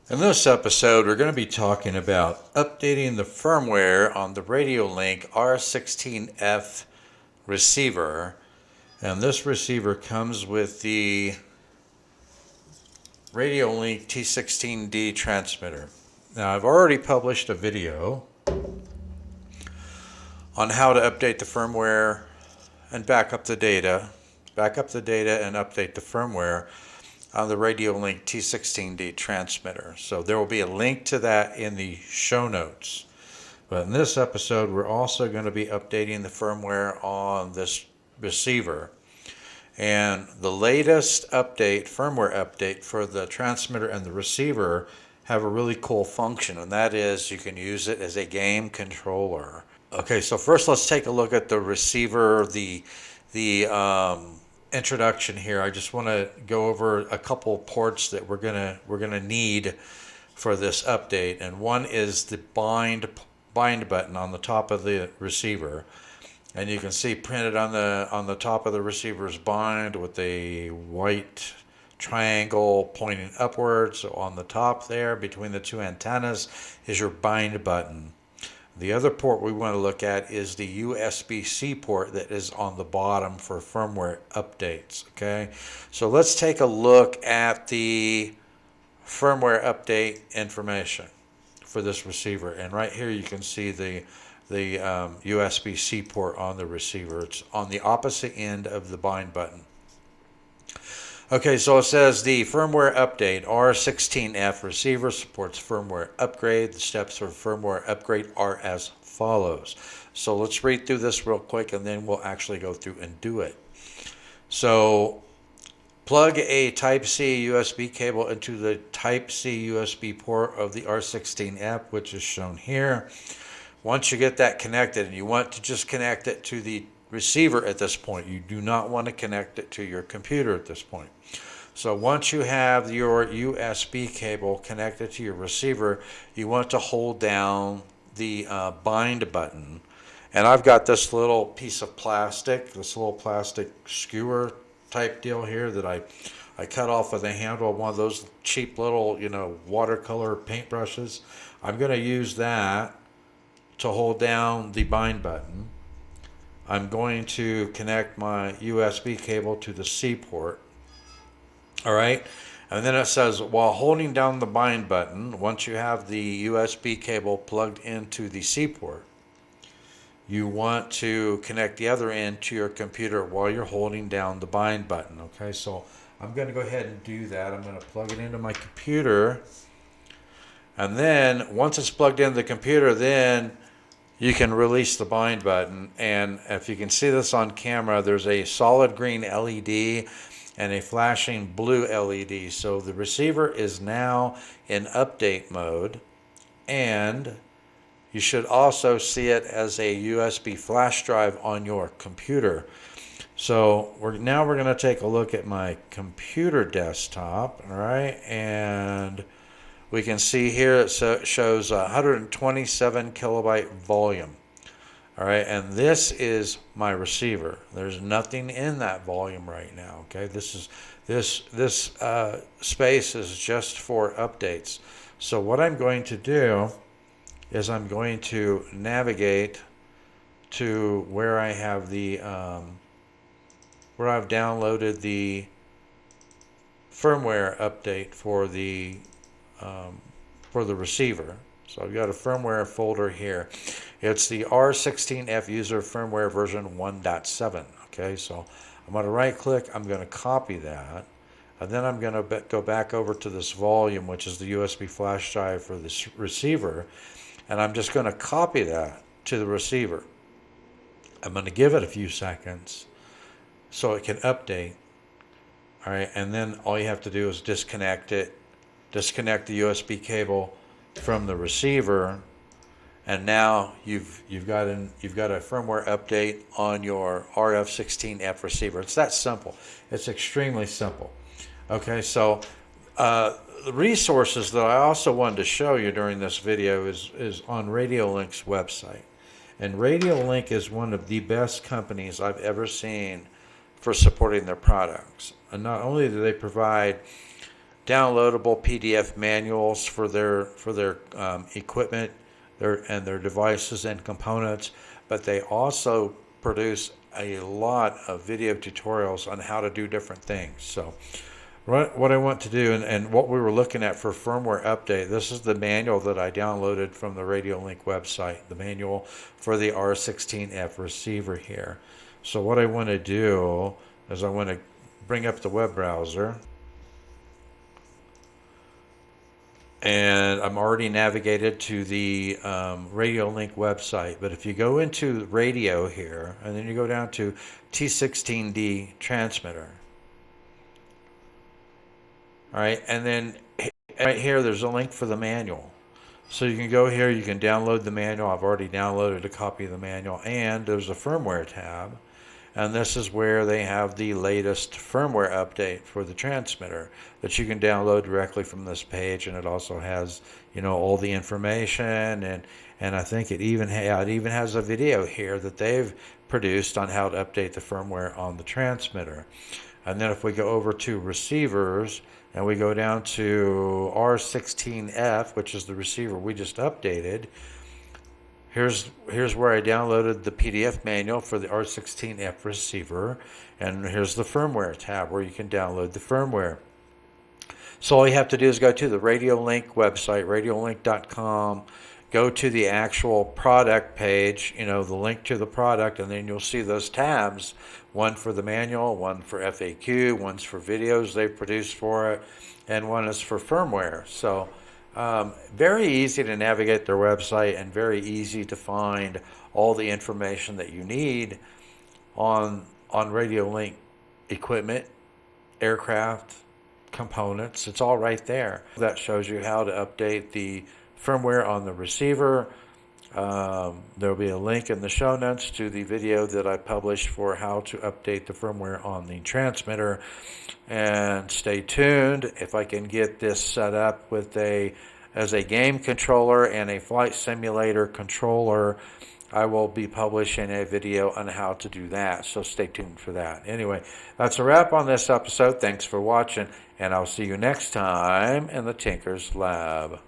In this episode, we're going to be talking about updating the firmware on the Radiolink R16F receiver. And this receiver comes with the Radiolink T16D transmitter. Now, I've already published a video on how to update the firmware and back up the data and update the firmware on the Radiolink T16D transmitter. So there will be a link to that in the show notes. But in this episode, we're also going to be updating the firmware on this receiver. And the latest firmware update for the transmitter and the receiver have a really cool function, and that is you can use it as a game controller. Okay, so first let's take a look at the receiver, the introduction here. I just want to go over a couple ports that we're gonna need for this update, and one is the bind button on the top of the receiver, and you can see printed on the top of the receiver's bind with a white triangle pointing upwards. So on the top there between the two antennas is your bind button. The other port we want to look at is the USB-C port that is on the bottom for firmware updates. Okay, so let's take a look at the firmware update information for this receiver. And right here you can see the USB-C port on the receiver. It's on the opposite end of the bind button. Okay, so it says the firmware update R16F receiver supports firmware upgrade. The steps for firmware upgrade are as follows. So let's read through this real quick and then we'll actually go through and do it. So plug a Type-C USB cable into the Type-C USB port of the R16F, which is shown here. Once you get that connected, and you want to just connect it to the receiver at this point. You do not want to connect it to your computer at this point. So once you have your USB cable connected to your receiver, you want to hold down the bind button. And I've got this little piece of plastic, this little plastic skewer type deal here that I cut off with a handle of one of those cheap little, watercolor paintbrushes. I'm going to use that to hold down the bind button. I'm going to connect my USB cable to the C port. All right. And then it says, while holding down the bind button, once you have the USB cable plugged into the C port, you want to connect the other end to your computer while you're holding down the bind button. Okay. So I'm going to go ahead and do that. I'm going to plug it into my computer. And then once it's plugged into the computer, then you can release the bind button, and if you can see this on camera, there's a solid green LED and a flashing blue LED. So the receiver is now in update mode, and you should also see it as a USB flash drive on your computer. So we're going to take a look at my computer desktop, all right, and we can see here it shows 127 kilobyte volume. All right, and this is my receiver. There's nothing in that volume right now. Okay, this space is just for updates. So what I'm going to do is I'm going to navigate to where I have the where I've downloaded the firmware update for the receiver. So I've got a firmware folder here. It's the R16F user firmware version 1.7. Okay, so I'm going to right click, I'm going to copy that, and then I'm going to go back over to this volume, which is the USB flash drive for this receiver, and I'm just going to copy that to the receiver. I'm going to give it a few seconds so it can update. All right, and then all you have to do is disconnect the USB cable from the receiver, and now you've got a firmware update on your RF16F receiver. It's that simple. It's extremely simple. Okay, so the resources that I also wanted to show you during this video is on Radiolink's website, and Radiolink is one of the best companies I've ever seen for supporting their products. And not only do they provide downloadable PDF manuals for their equipment, their devices and components, but they also produce a lot of video tutorials on how to do different things. So what I want to do, and what we were looking at for firmware update, this is the manual that I downloaded from the Radiolink website, the manual for the R16F receiver here. So what I want to do is I want to bring up the web browser, and I'm already navigated to the Radiolink website. But if you go into radio here, and then you go down to T16D transmitter, all right, and then right here there's a link for the manual. So you can go here, you can download the manual. I've already downloaded a copy of the manual, and there's a firmware tab. And this is where they have the latest firmware update for the transmitter that you can download directly from this page. And it also has, you know, all the information, and I think it even has a video here that they've produced on how to update the firmware on the transmitter. And then if we go over to receivers and we go down to R16F, which is the receiver we just updated, here's where I downloaded the PDF manual for the R16F receiver, and here's the firmware tab where you can download the firmware. So all you have to do is go to the Radiolink website, radiolink.com, go to the actual product page, you know, the link to the product, and then you'll see those tabs, one for the manual, one for FAQ, one's for videos they've produced for it, and one is for firmware. So very easy to navigate their website and very easy to find all the information that you need on Radiolink equipment, aircraft, components. It's all right there. That shows you how to update the firmware on the receiver. There'll be a link in the show notes to the video that I published for how to update the firmware on the transmitter. And stay tuned. If I can get this set up with as a game controller and a flight simulator controller, I will be publishing a video on how to do that. So stay tuned for that. Anyway, that's a wrap on this episode. Thanks for watching, and I'll see you next time in the Tinkerz Lab.